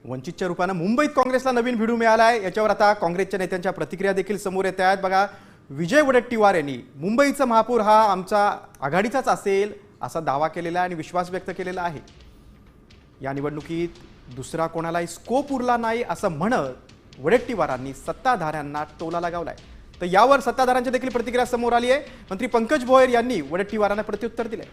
वंचितच्या रूपाने मुंबईत काँग्रेसला नवीन भिडू मिळाला आहे। याच्यावर आता काँग्रेसच्या नेत्यांच्या प्रतिक्रिया देखील समोर येत आहेत। बघा, विजय वडेट्टीवार यांनी मुंबईचा महापौर हा आमचा आघाडीचाच असेल असा दावा केलेला आणि विश्वास व्यक्त केलेला आहे। या निवडणुकीत दुसरा कोणालाही स्कोप उरला नाही असं म्हणत वडेट्टीवारांनी सत्ताधाऱ्यांना टोला लगावलाय। तर यावर सत्ताधाऱ्यांची देखील प्रतिक्रिया समोर आली आहे। मंत्री पंकज भोयर यांनी वडेट्टीवारांना प्रत्युत्तर दिले।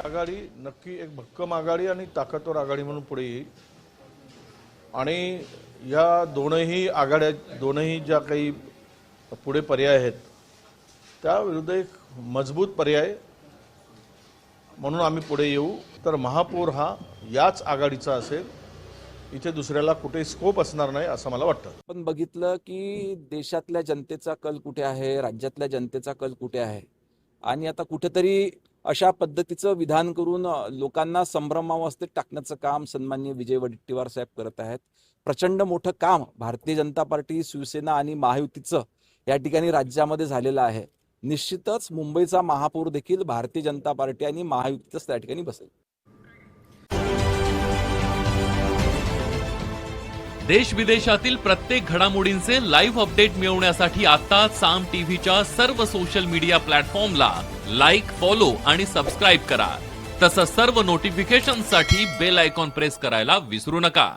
आघाडी नक्की एक भक्कम आघाडी आणि ताकदवर आघाडी म्हणून पुढे येईल आणि या दोनही ज्या काही पुढे पर्याय आहेत त्याविरुद्ध एक मजबूत पर्याय म्हणून आम्ही पुढे येऊ। तर महापौर हा याच आघाडीचा असेल, इथे दुसऱ्याला कुठे स्कोप असणार नाही असं मला वाटतं। पण बघितलं की देशातल्या जनतेचा कल कुठे आहे, राज्यातल्या जनतेचा कल कुठे आहे आणि आता कुठेतरी अशा पद्धतीचं विधान करून लोकांना संभ्रमावस्थेत टाकण्याचं काम सन्माननीय विजय वडेट्टीवार साहेब करत आहेत। प्रचंड मोठं काम भारतीय जनता पार्टी, शिवसेना आणि महायुतीचं या ठिकाणी राज्यामध्ये झालेलं आहे। निश्चितच मुंबईचा महापौर देखील भारतीय जनता पार्टी आणि महायुतीतच त्या ठिकाणी बसेल। देश विदेशातील प्रत्येक घडामोडींचे लाईव्ह अपडेट मिळवण्यासाठी आता साम टीव्हीच्या सर्व सोशल मीडिया प्लॅटफॉर्मला लाईक, फॉलो आणि सबस्क्राईब करा। तसंच सर्व नोटिफिकेशनसाठी बेल आयकॉन प्रेस करायला विसरू नका।